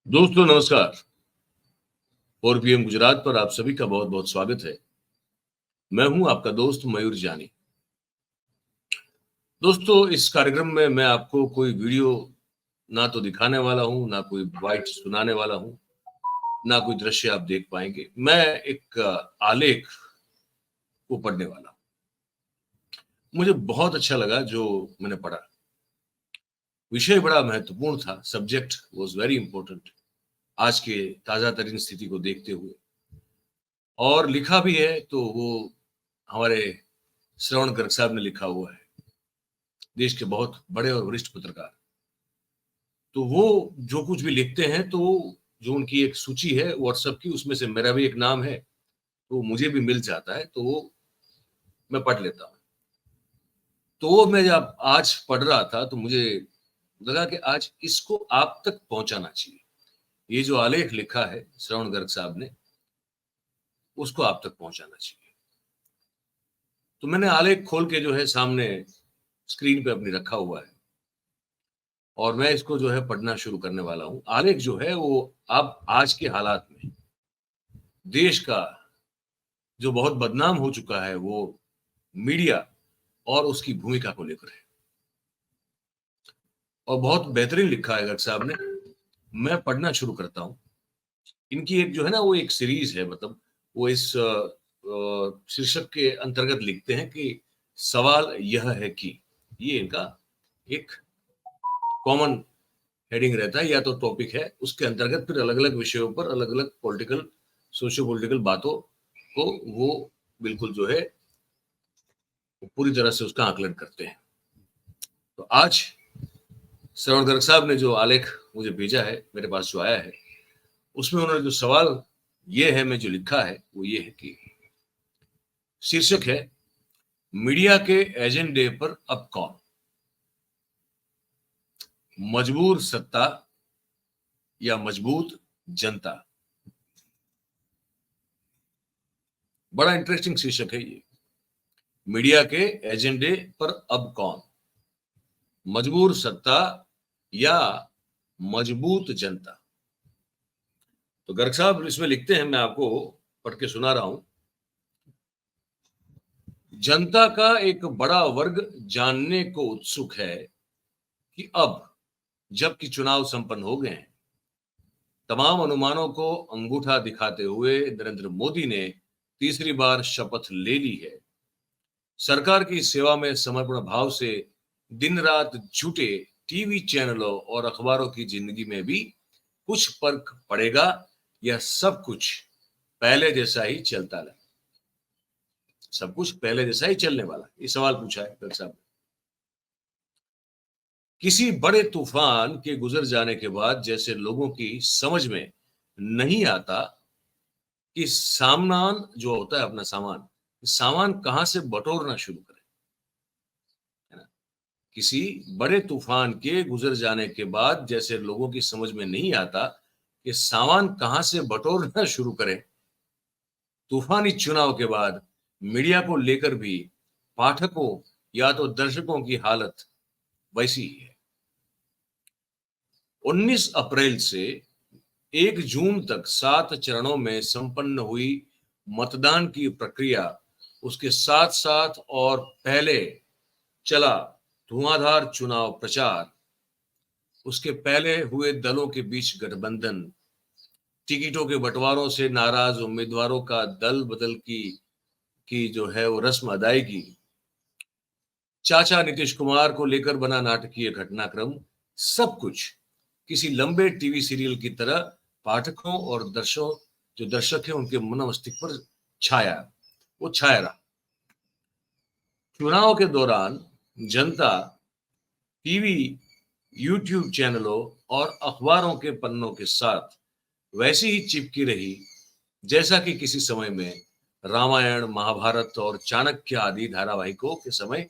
दोस्तों नमस्कार। 4 PM गुजरात पर आप सभी का बहुत बहुत स्वागत है। मैं हूं आपका दोस्त मयूर जानी। दोस्तों इस कार्यक्रम में मैं आपको कोई वीडियो ना तो दिखाने वाला हूं, ना कोई बाइट सुनाने वाला हूं, ना कोई दृश्य आप देख पाएंगे। मैं एक आलेख को पढ़ने वाला हूं। मुझे बहुत अच्छा लगा जो मैंने पढ़ा। विषय बड़ा महत्वपूर्ण था, सब्जेक्ट वाज वेरी इंपॉर्टेंट आज के ताजा तरीन स्थिति को देखते हुए। और लिखा भी है तो वो हमारे श्रवण गर्ग साहब ने लिखा हुआ है, देश के बहुत बड़े और वरिष्ठ पत्रकार। तो वो जो कुछ भी लिखते हैं तो जो उनकी एक सूची है व्हाट्सएप की, उसमें से मेरा भी एक नाम है, तो मुझे भी मिल जाता है, तो वो मैं पढ़ लेता हूँ। तो वो मैं जब आज पढ़ रहा था तो मुझे लगा कि आज इसको आप तक पहुंचाना चाहिए। ये जो आलेख लिखा है श्रवण गर्ग साहब ने, उसको आप तक पहुंचाना चाहिए। तो मैंने आलेख खोल के जो है सामने स्क्रीन पे अपनी रखा हुआ है और मैं इसको जो है पढ़ना शुरू करने वाला हूँ। आलेख जो है वो अब आज के हालात में देश का जो बहुत बदनाम हो चुका है वो मीडिया और उसकी भूमिका को लेकर है, और बहुत बेहतरीन लिखा है गर्ग साहब ने। मैं पढ़ना शुरू करता हूँ। इनकी एक जो है ना वो एक सीरीज है, मतलब वो इस शीर्षक के अंतर्गत लिखते हैं कि सवाल यह है कि, ये इनका एक कॉमन हेडिंग रहता है या तो टॉपिक है, उसके अंतर्गत फिर अलग अलग विषयों पर अलग अलग पॉलिटिकल सोशियो पॉलिटिकल बातों को वो बिल्कुल जो है पूरी तरह से उसका आकलन करते हैं। तो आज श्रवण गर्ग साहब ने जो आलेख मुझे भेजा है, मेरे पास जो आया है, उसमें उन्होंने जो सवाल ये है में जो लिखा है वो ये है कि शीर्षक है मीडिया के एजेंडे पर अब कौन, मजबूर सत्ता या मजबूत जनता। बड़ा इंटरेस्टिंग शीर्षक है ये। मीडिया के एजेंडे पर अब कौन, मजबूर सत्ता या मजबूत जनता। तो गर्ग साहब इसमें लिखते हैं, मैं आपको पढ़ के सुना रहा हूं। जनता का एक बड़ा वर्ग जानने को उत्सुक है कि अब जबकि चुनाव संपन्न हो गए हैं, तमाम अनुमानों को अंगूठा दिखाते हुए नरेंद्र मोदी ने तीसरी बार शपथ ले ली है। सरकार की सेवा में समर्पण भाव से दिन रात जुटे टीवी चैनलों और अखबारों की जिंदगी में भी कुछ फर्क पड़ेगा या सब कुछ पहले जैसा ही चलता रहे। सब कुछ पहले जैसा ही चलने वाला, ये सवाल पूछा है गर्ग साहब ने। किसी बड़े तूफान के गुजर जाने के बाद जैसे लोगों की समझ में नहीं आता कि सामान जो होता है अपना सामान, सामान कहां से बटोरना शुरू करें, है ना। किसी बड़े तूफान के गुजर जाने के बाद जैसे लोगों की समझ में नहीं आता कि सामान कहां से बटोरना शुरू करें, तूफानी चुनाव के बाद मीडिया को लेकर भी पाठकों या तो दर्शकों की हालत वैसी ही है। 19 अप्रैल से 1 जून तक 7 चरणों में संपन्न हुई मतदान की प्रक्रिया, उसके साथ साथ और पहले चला धुआंधार चुनाव प्रचार, उसके पहले हुए दलों के बीच गठबंधन, टिकटों के बंटवारों से नाराज उम्मीदवारों का दल बदल की जो है वो रस्म अदायगी, चाचा नीतीश कुमार को लेकर बना नाटकीय घटनाक्रम, सब कुछ किसी लंबे टीवी सीरियल की तरह पाठकों और जो दर्शक है उनके मन मस्तिष्क पर छाया, वो छाया रहा। चुनाव के दौरान जनता टीवी, यूट्यूब चैनलों और अखबारों के पन्नों के साथ वैसी ही चिपकी रही जैसा कि किसी समय में रामायण, महाभारत और चाणक्य आदि धारावाहिकों के समय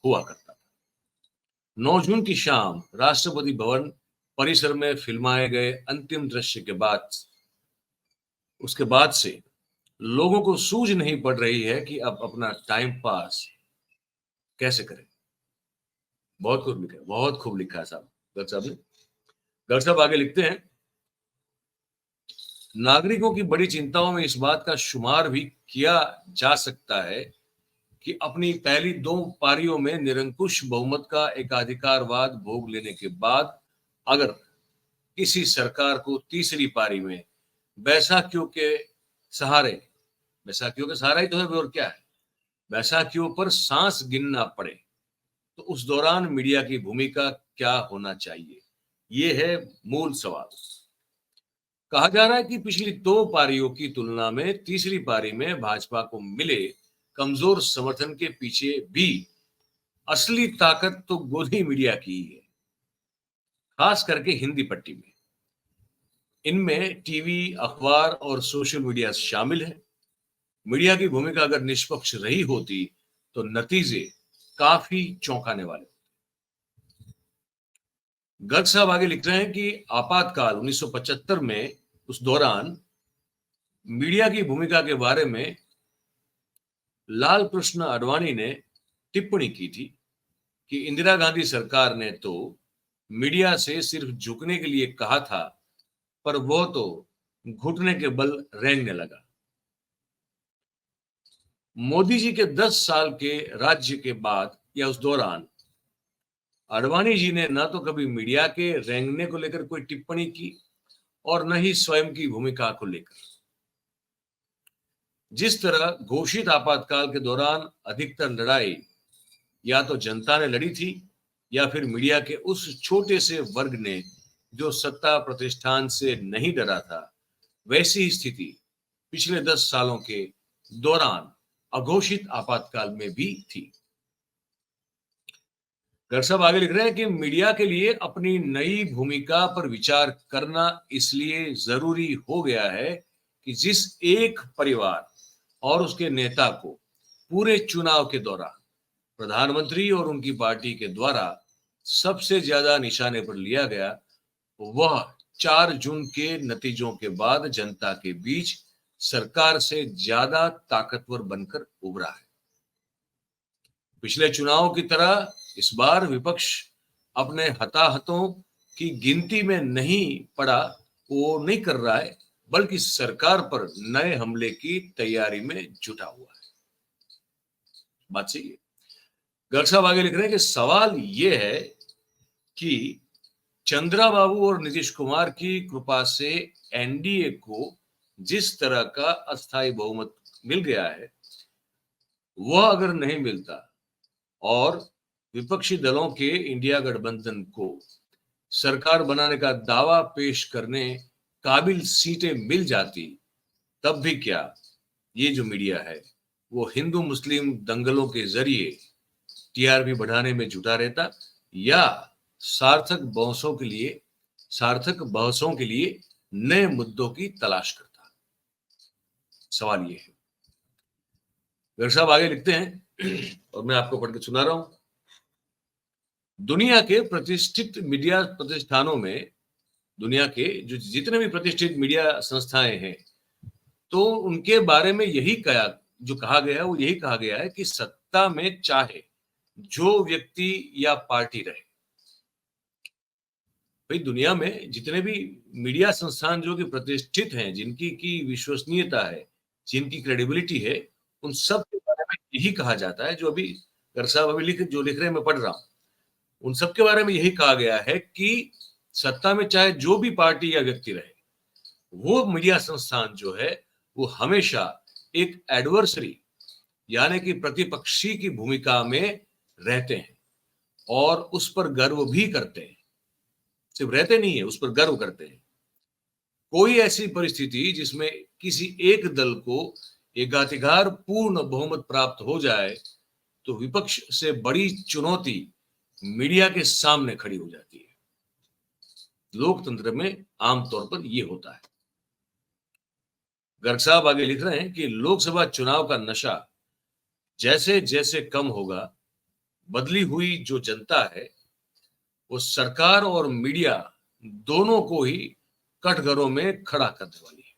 हुआ करता था। 9 जून की शाम राष्ट्रपति भवन परिसर में फिल्माए गए अंतिम दृश्य के बाद, उसके बाद से लोगों को सूझ नहीं पड़ रही है कि अब अपना टाइम पास कैसे करें। बहुत खूब लिखा है, बहुत खूब लिखा है साहब गर्ग साहब ने। गर्ग साहब आगे लिखते हैं, नागरिकों की बड़ी चिंताओं में इस बात का शुमार भी किया जा सकता है कि अपनी पहली 2 पारियों में निरंकुश बहुमत का एकाधिकारवाद भोग लेने के बाद अगर किसी सरकार को तीसरी पारी में बैसाखियों के सहारे, बैसाखियों के सहारा ही तो है और क्या है, बैसाखियों पर सांस गिनना पड़े, तो उस दौरान मीडिया की भूमिका क्या होना चाहिए? ये है मूल सवाल। कहा जा रहा है कि पिछली 2 पारियों की तुलना में तीसरी पारी में भाजपा को मिले कमजोर समर्थन के पीछे भी असली ताकत तो गोदी मीडिया की ही है, खास करके हिंदी पट्टी में। इनमें टीवी, अखबार और सोशल मीडिया शामिल है। मीडिया की भूमिका अगर निष्पक्ष रही होती तो नतीजे काफी चौंकाने वाले। गर्ग साहब आगे लिख रहे हैं कि आपातकाल 1975 में उस दौरान मीडिया की भूमिका के बारे में लाल कृष्ण आडवाणी ने टिप्पणी की थी कि इंदिरा गांधी सरकार ने तो मीडिया से सिर्फ झुकने के लिए कहा था, पर वो तो घुटने के बल रेंगने लगा। मोदी जी के 10 साल के राज्य के बाद या उस दौरान आडवाणी जी ने न तो कभी मीडिया के रेंगने को लेकर कोई टिप्पणी की और न ही स्वयं की भूमिका को लेकर। जिस तरह घोषित आपातकाल के दौरान अधिकतर लड़ाई या तो जनता ने लड़ी थी या फिर मीडिया के उस छोटे से वर्ग ने जो सत्ता प्रतिष्ठान से नहीं डरा था, वैसी ही स्थिति पिछले 10 सालों के दौरान अघोषित आपातकाल में भी थी। गर्ग साहब आगे लिख रहे हैं कि मीडिया के लिए अपनी नई भूमिका पर विचार करना इसलिए जरूरी हो गया है कि जिस एक परिवार और उसके नेता को पूरे चुनाव के दौरान प्रधानमंत्री और उनकी पार्टी के द्वारा सबसे ज्यादा निशाने पर लिया गया, वह 4 जून के नतीजों के बाद जनता के बीच सरकार से ज्यादा ताकतवर बनकर उभरा है। पिछले चुनाव की तरह इस बार विपक्ष अपने हताहतों की गिनती में नहीं पड़ा, वो नहीं कर रहा है, बल्कि सरकार पर नए हमले की तैयारी में जुटा हुआ है। बात सही है। गर्ग साहब आगे लिख रहे हैं कि सवाल यह है कि चंद्रा बाबू और नीतीश कुमार की कृपा से एनडीए को जिस तरह का अस्थायी बहुमत मिल गया है, वह अगर नहीं मिलता और विपक्षी दलों के इंडिया गठबंधन को सरकार बनाने का दावा पेश करने काबिल सीटें मिल जाती, तब भी क्या ये जो मीडिया है वो हिंदू मुस्लिम दंगलों के जरिए टीआरपी बढ़ाने में जुटा रहता या सार्थक बहसों के लिए नए मुद्दों की तलाश करता? सवाल ये है। गर्ग साहब आगे लिखते हैं और मैं आपको पढ़ के सुना रहा हूं। दुनिया के प्रतिष्ठित मीडिया प्रतिष्ठानों में, दुनिया के जो जितने भी प्रतिष्ठित मीडिया संस्थाएं हैं, तो उनके बारे में यही कहा गया है, वो यही कहा गया है कि सत्ता में चाहे जो व्यक्ति या पार्टी रहे। भाई दुनिया में जितने भी मीडिया संस्थान जो कि प्रतिष्ठित हैं, जिनकी की विश्वसनीयता है, जिनकी क्रेडिबिलिटी है, उन सब के बारे में यही कहा जाता है, जो अभी गर्ग साहब अभी जो लिख रहे हैं मैं पढ़ रहा हूं, उन सब के बारे में यही कहा गया है कि सत्ता में चाहे जो भी पार्टी या व्यक्ति रहे, वो मीडिया संस्थान जो है वो हमेशा एक एडवर्सरी यानी कि प्रतिपक्षी की भूमिका में रहते हैं और उस पर गर्व भी करते हैं। सिर्फ रहते नहीं है, उस पर गर्व करते हैं। कोई ऐसी परिस्थिति जिसमें किसी एक दल को एकाधिकार पूर्ण बहुमत प्राप्त हो जाए, तो विपक्ष से बड़ी चुनौती मीडिया के सामने खड़ी हो जाती है। लोकतंत्र में आमतौर पर यह होता है। गर्ग साहब आगे लिख रहे हैं कि लोकसभा चुनाव का नशा जैसे जैसे कम होगा, बदली हुई जो जनता है वो सरकार और मीडिया दोनों को ही कटघरों में खड़ा करने वाली है।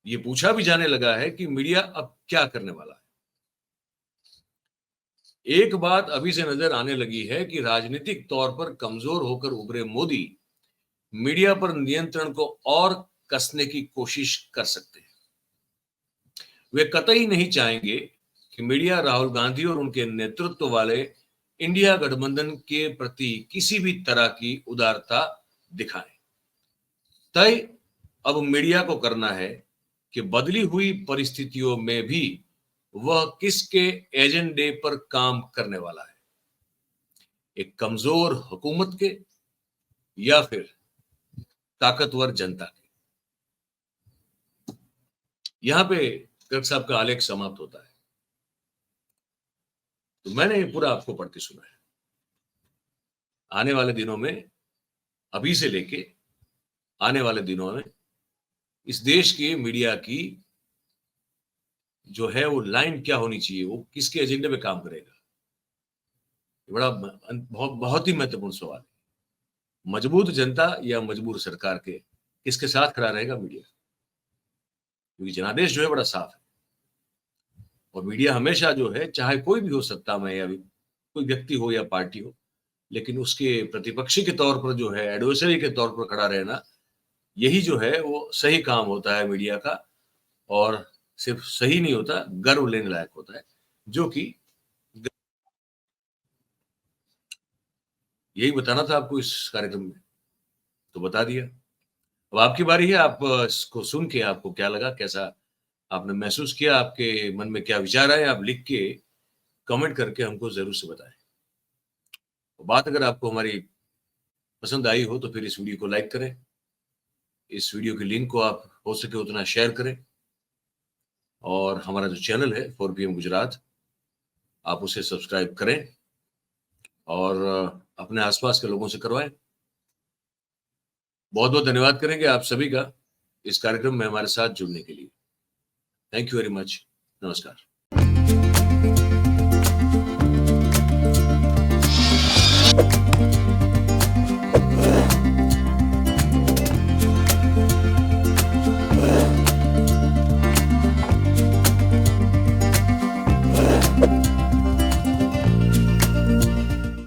ये पूछा भी जाने लगा है कि मीडिया अब क्या करने वाला है। एक बात अभी से नजर आने लगी है कि राजनीतिक तौर पर कमजोर होकर उभरे मोदी मीडिया पर नियंत्रण को और कसने की कोशिश कर सकते हैं। वे कतई नहीं चाहेंगे कि मीडिया राहुल गांधी और उनके नेतृत्व वाले इंडिया गठबंधन के प्रति किसी भी तरह की उदारता दिखाए। तय अब मीडिया को करना है कि बदली हुई परिस्थितियों में भी वह किसके एजेंडे पर काम करने वाला है, एक कमजोर हुकूमत के या फिर ताकतवर जनता के। यहां पे गर्ग साहब का आलेख समाप्त होता है। तो मैंने ये पूरा आपको पढ़ के सुना है। आने वाले दिनों में, अभी से लेके आने वाले दिनों में इस देश के मीडिया की जो है वो लाइन क्या होनी चाहिए, वो किसके एजेंडे पे काम करेगा, बड़ा बहुत ही महत्वपूर्ण सवाल है। मजबूत जनता या मजबूर सरकार के, किसके साथ खड़ा रहेगा मीडिया? क्योंकि जनादेश जो है बड़ा साफ है और मीडिया हमेशा जो है, चाहे कोई भी हो सत्ता में या कोई व्यक्ति हो या पार्टी हो, लेकिन उसके प्रतिपक्षी के तौर पर जो है, एडवर्सरी के तौर पर खड़ा रहना, यही जो है वो सही काम होता है मीडिया का। और सिर्फ सही नहीं होता, गर्व लेने लायक होता है, जो कि यही बताना था आपको इस कार्यक्रम में, तो बता दिया। अब आपकी बारी है। आप इसको सुन के आपको क्या लगा, कैसा आपने महसूस किया, आपके मन में क्या विचार आए, आप लिख के कमेंट करके हमको जरूर से बताएं। बात अगर आपको हमारी पसंद आई हो तो फिर इस वीडियो को लाइक करें, इस वीडियो के लिंक को आप हो सके उतना शेयर करें, और हमारा जो चैनल है 4PM गुजरात, आप उसे सब्सक्राइब करें और अपने आसपास के लोगों से करवाएं। बहुत बहुत धन्यवाद करेंगे आप सभी का इस कार्यक्रम में हमारे साथ जुड़ने के लिए। Thank you very much. नमस्कार।